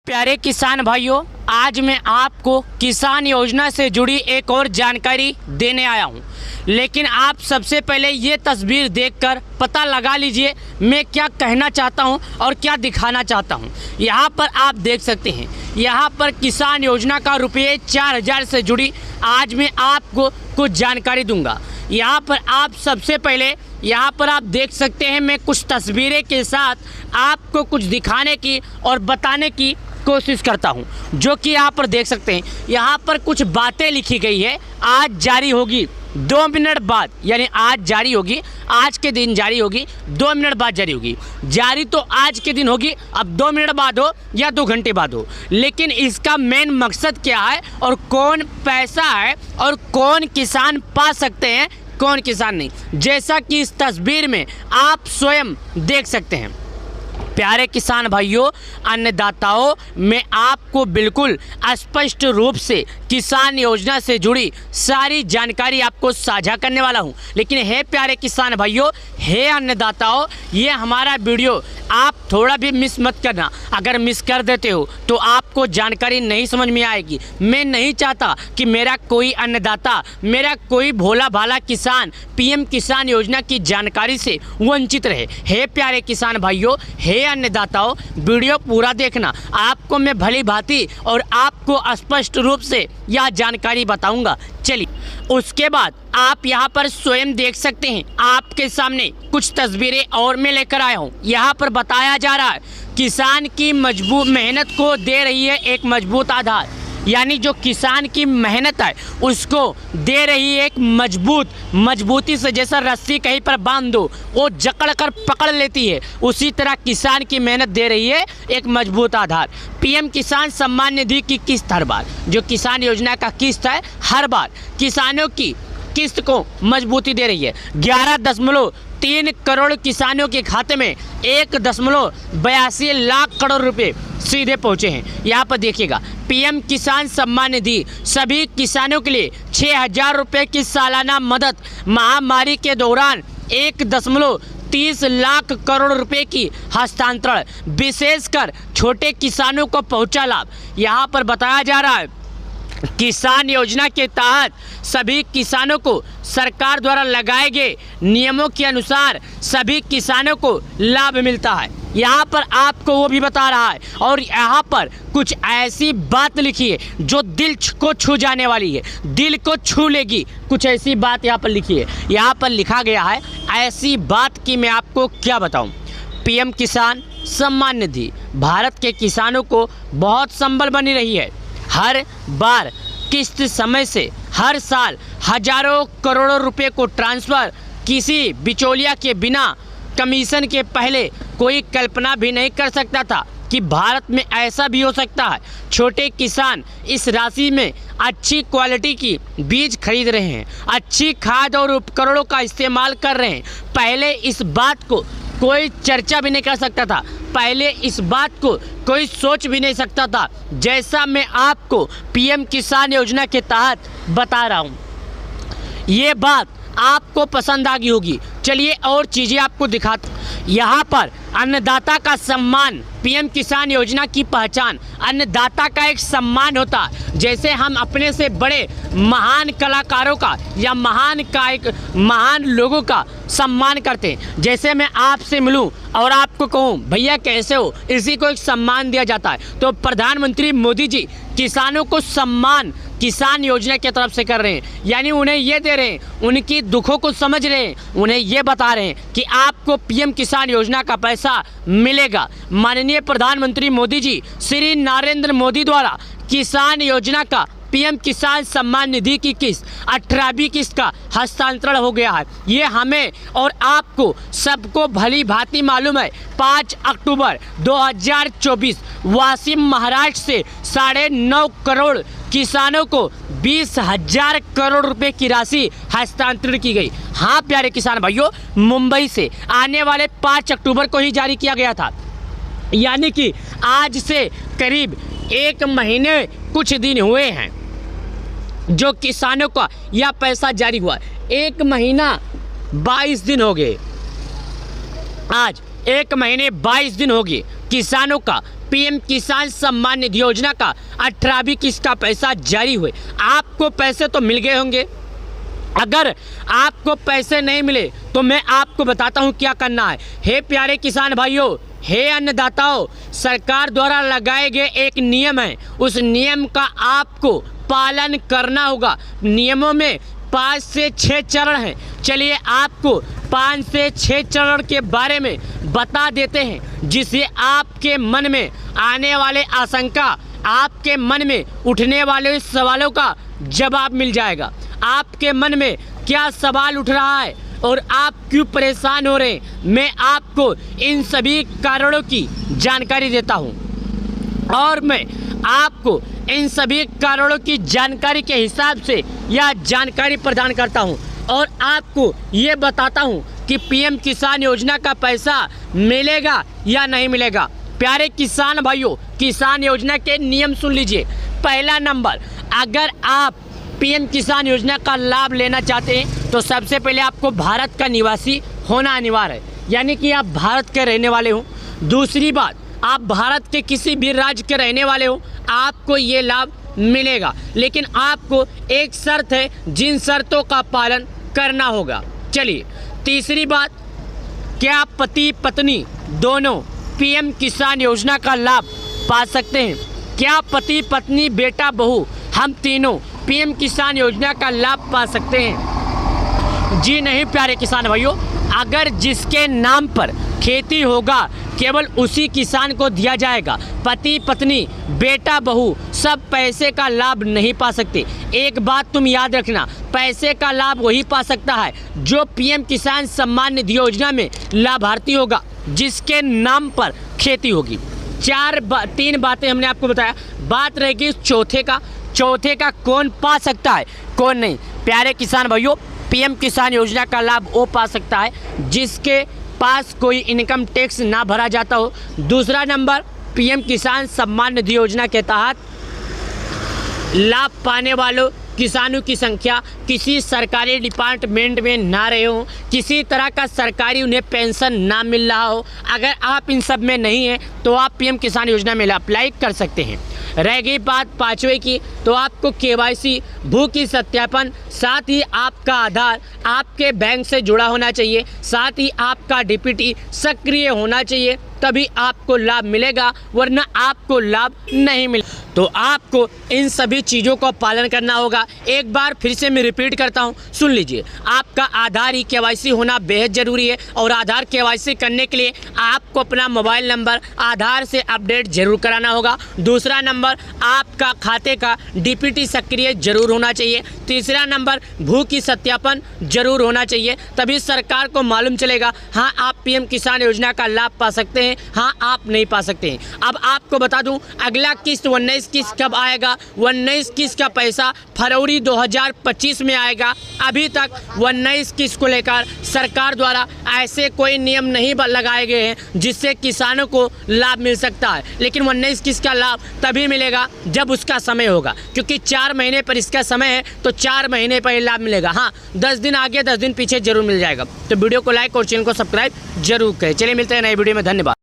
प्यारे किसान भाइयों, आज मैं आपको किसान योजना से जुड़ी एक और जानकारी देने आया हूं। लेकिन आप सबसे पहले ये तस्वीर देखकर पता लगा लीजिए मैं क्या कहना चाहता हूं और क्या दिखाना चाहता हूं। यहां पर आप देख सकते हैं, यहां पर किसान योजना का रुपये 4000 से जुड़ी आज मैं आपको कुछ जानकारी दूंगा। यहाँ पर आप सबसे पहले यहाँ पर आप देख सकते हैं, मैं कुछ तस्वीरें के साथ आपको कुछ दिखाने की और बताने की कोशिश करता हूँ, जो कि यहाँ पर देख सकते हैं। यहाँ पर कुछ बातें लिखी गई है, आज जारी होगी 2 मिनट बाद, यानी आज जारी होगी, आज के दिन जारी होगी, 2 मिनट बाद जारी होगी। जारी तो आज के दिन होगी, अब 2 मिनट बाद हो या 2 घंटे बाद हो, लेकिन इसका मेन मकसद क्या है और कौन पैसा है और कौन किसान पा सकते हैं, कौन किसान नहीं, जैसा कि इस तस्वीर में आप स्वयं देख सकते हैं। प्यारे किसान भाइयों, अन्नदाताओं, मैं आपको बिल्कुल स्पष्ट रूप से किसान योजना से जुड़ी सारी जानकारी आपको साझा करने वाला हूं। लेकिन हे प्यारे किसान भाइयों, हे अन्नदाताओं, ये हमारा वीडियो आप थोड़ा भी मिस मत करना। अगर मिस कर देते हो तो आपको जानकारी नहीं समझ में आएगी। मैं नहीं चाहता कि मेरा कोई अन्नदाता, मेरा कोई भोला भाला किसान पीएम किसान योजना की जानकारी से वंचित रहे। हे प्यारे किसान भाइयों, हे अन्नदाताओं, वीडियो पूरा देखना। आपको मैं भली भांति और आपको स्पष्ट रूप से यह जानकारी बताऊंगा। चलिए, उसके बाद आप यहाँ पर स्वयं देख सकते हैं, आपके सामने कुछ तस्वीरें और मैं लेकर आया हूँ। यहाँ पर बताया जा रहा है किसान की मजबूत मेहनत को दे रही है एक मजबूत आधार, यानी जो किसान की मेहनत है उसको दे रही है एक मजबूती से, जैसा रस्सी कहीं पर बांध दो वो जकड़ कर पकड़ लेती है, उसी तरह किसान की मेहनत दे रही है एक मजबूत आधार। पीएम किसान सम्मान निधि की किस्त हर बार, जो किसान योजना का किस्त है, हर बार किसानों की किस्त को मजबूती दे रही है। 11.3 करोड़ किसानों के खाते में 1.82 लाख करोड़ रुपए सीधे पहुंचे हैं। यहाँ पर देखिएगा, पीएम किसान सम्मान निधि सभी किसानों के लिए 6000 रुपये की सालाना मदद, महामारी के दौरान 1.30 लाख करोड़ रुपए की हस्तांतरण, विशेषकर छोटे किसानों को पहुंचा लाभ। यहाँ पर बताया जा रहा है किसान योजना के तहत सभी किसानों को सरकार द्वारा लगाए गए नियमों के अनुसार सभी किसानों को लाभ मिलता है। यहाँ पर आपको वो भी बता रहा है, और यहाँ पर कुछ ऐसी बात लिखी है जो दिल को छू जाने वाली है, दिल को छू लेगी। कुछ ऐसी बात यहाँ पर लिखी है, यहाँ पर लिखा गया है ऐसी बात कि मैं आपको क्या बताऊँ। पीएम किसान सम्मान निधि भारत के किसानों को बहुत संबल बनी रही है। हर बार किस्त समय से हर साल हजारों करोड़ों रुपए को ट्रांसफ़र, किसी बिचौलिया के बिना, कमीशन के पहले कोई कल्पना भी नहीं कर सकता था कि भारत में ऐसा भी हो सकता है। छोटे किसान इस राशि में अच्छी क्वालिटी की बीज खरीद रहे हैं, अच्छी खाद और उपकरणों का इस्तेमाल कर रहे हैं। पहले इस बात को कोई चर्चा भी नहीं कर सकता था, पहले इस बात को कोई सोच भी नहीं सकता था, जैसा मैं आपको पीएम किसान योजना के तहत बता रहा हूँ। ये बात आपको पसंद आ गई होगी। चलिए और चीज़ें आपको दिखाता हूँ। यहाँ पर अन्नदाता का सम्मान, पीएम किसान योजना की पहचान अन्नदाता का एक सम्मान होता है। जैसे हम अपने से बड़े महान कलाकारों का या महान लोगों का सम्मान करते हैं। जैसे मैं आपसे मिलूं और आपको कहूं भैया कैसे हो, इसी को एक सम्मान दिया जाता है। तो प्रधानमंत्री मोदी जी किसानों को सम्मान किसान योजना की तरफ से कर रहे हैं, यानी उन्हें ये दे रहे हैं, उनकी दुखों को समझ रहे हैं, उन्हें ये बता रहे हैं कि आपको पीएम किसान योजना का पैसा मिलेगा। माननीय प्रधानमंत्री मोदी जी श्री नरेंद्र मोदी द्वारा किसान योजना का पीएम किसान सम्मान निधि की किस्त 18वीं किस्त का हस्तांतरण हो गया है। ये हमें और आपको सबको भली भांति मालूम है। 5 अक्टूबर 2024 वाशिम महाराष्ट्र से 9.5 करोड़ किसानों को 20,000 करोड़ रुपए की राशि हस्तांतरण की गई। हाँ प्यारे किसान भाइयों, मुंबई से आने वाले 5 अक्टूबर को ही जारी किया गया था, यानी कि आज से करीब 1 महीने कुछ दिन हुए हैं जो किसानों का यह पैसा जारी हुआ। 1 महीना 22 दिन हो गए, आज 1 महीने 22 दिन हो गए किसानों का पीएम किसान सम्मान निधि योजना का 18वीं किस्त का पैसा जारी हुए। आपको पैसे तो मिल गए होंगे। अगर आपको पैसे नहीं मिले तो मैं आपको बताता हूं क्या करना है। हे प्यारे किसान भाइयों, हे अन्नदाताओं, सरकार द्वारा लगाए गए एक नियम है, उस नियम का आपको पालन करना होगा। नियमों में 5 से 6 चरण हैं। चलिए आपको 5 से 6 चरण के बारे में बता देते हैं, जिससे आपके मन में आने वाले आशंका, आपके मन में उठने वाले सवालों का जवाब मिल जाएगा। आपके मन में क्या सवाल उठ रहा है और आप क्यों परेशान हो रहे हैं, मैं आपको इन सभी कारणों की जानकारी देता हूं और मैं आपको इन सभी कारणों की जानकारी के हिसाब से यह जानकारी प्रदान करता हूं और आपको ये बताता हूं कि पीएम किसान योजना का पैसा मिलेगा या नहीं मिलेगा। प्यारे किसान भाइयों, किसान योजना के नियम सुन लीजिए। पहला नंबर, अगर आप पीएम किसान योजना का लाभ लेना चाहते हैं तो सबसे पहले आपको भारत का निवासी होना अनिवार्य है, यानी कि आप भारत के रहने वाले हो। दूसरी बात, आप भारत के किसी भी राज्य के रहने वाले हो, आपको ये लाभ मिलेगा। लेकिन आपको एक शर्त है, जिन शर्तों का पालन करना होगा। चलिए, तीसरी बात, क्या पति पत्नी दोनों पीएम किसान योजना का लाभ पा सकते हैं? क्या पति पत्नी बेटा बहू हम तीनों पीएम किसान योजना का लाभ पा सकते हैं? जी नहीं प्यारे किसान भाइयों, अगर जिसके नाम पर खेती होगा केवल उसी किसान को दिया जाएगा। पति पत्नी बेटा बहू सब पैसे का लाभ नहीं पा सकते। एक बात तुम याद रखना, पैसे का लाभ वही पा सकता है जो पीएम किसान सम्मान निधि योजना में लाभार्थी होगा, जिसके नाम पर खेती होगी। 3 बातें हमने आपको बताया। बात रहेगी चौथे का कौन पा सकता है, कौन नहीं। प्यारे किसान भाइयों, पीएम किसान योजना का लाभ वो पा सकता है जिसके पास कोई इनकम टैक्स ना भरा जाता हो। दूसरा नंबर, पीएम किसान सम्मान निधि योजना के तहत लाभ पाने वालों किसानों की संख्या किसी सरकारी डिपार्टमेंट में ना रहे हो, किसी तरह का सरकारी उन्हें पेंशन ना मिल रहा हो। अगर आप इन सब में नहीं हैं तो आप पीएम किसान योजना में अप्लाई कर सकते हैं। रह गई बात 5वें की, तो आपको केवाईसी भू की सत्यापन, साथ ही आपका आधार आपके बैंक से जुड़ा होना चाहिए, साथ ही आपका डीपीटी सक्रिय होना चाहिए, तभी आपको लाभ मिलेगा, वरना आपको लाभ नहीं मिलेगा। तो आपको इन सभी चीज़ों का पालन करना होगा। एक बार फिर से मैं रिपीट करता हूं, सुन लीजिए। आपका आधार ई केवाईसी होना बेहद ज़रूरी है और आधार केवाईसी करने के लिए आपको अपना मोबाइल नंबर आधार से अपडेट जरूर कराना होगा। दूसरा नंबर, आपका खाते का डीपीटी सक्रिय जरूर होना चाहिए। तीसरा नंबर, भू की सत्यापन जरूर होना चाहिए, तभी सरकार को मालूम चलेगा हाँ आप पीएम किसान योजना का लाभ पा सकते हैं, हाँ आप नहीं पा सकते हैं। अब आपको बता दूं, अगला किस्त 19 किस्त कब आएगा? 19 किस्त का पैसा फरवरी 2025 में आएगा। अभी तक 19 किस्त को लेकर सरकार द्वारा ऐसे कोई नियम नहीं लगाए गए हैं जिससे किसानों को लाभ मिल सकता है, लेकिन 19 किस्त का लाभ तभी मिलेगा जब उसका समय होगा, क्योंकि 4 महीने पर इसका समय है, तो 4 महीने पर लाभ मिलेगा। हाँ, 10 दिन आगे 10 दिन पीछे जरूर मिल जाएगा। तो वीडियो को लाइक और चैनल को सब्सक्राइब जरूर करें। चलिए मिलते हैं नए वीडियो में, धन्यवाद।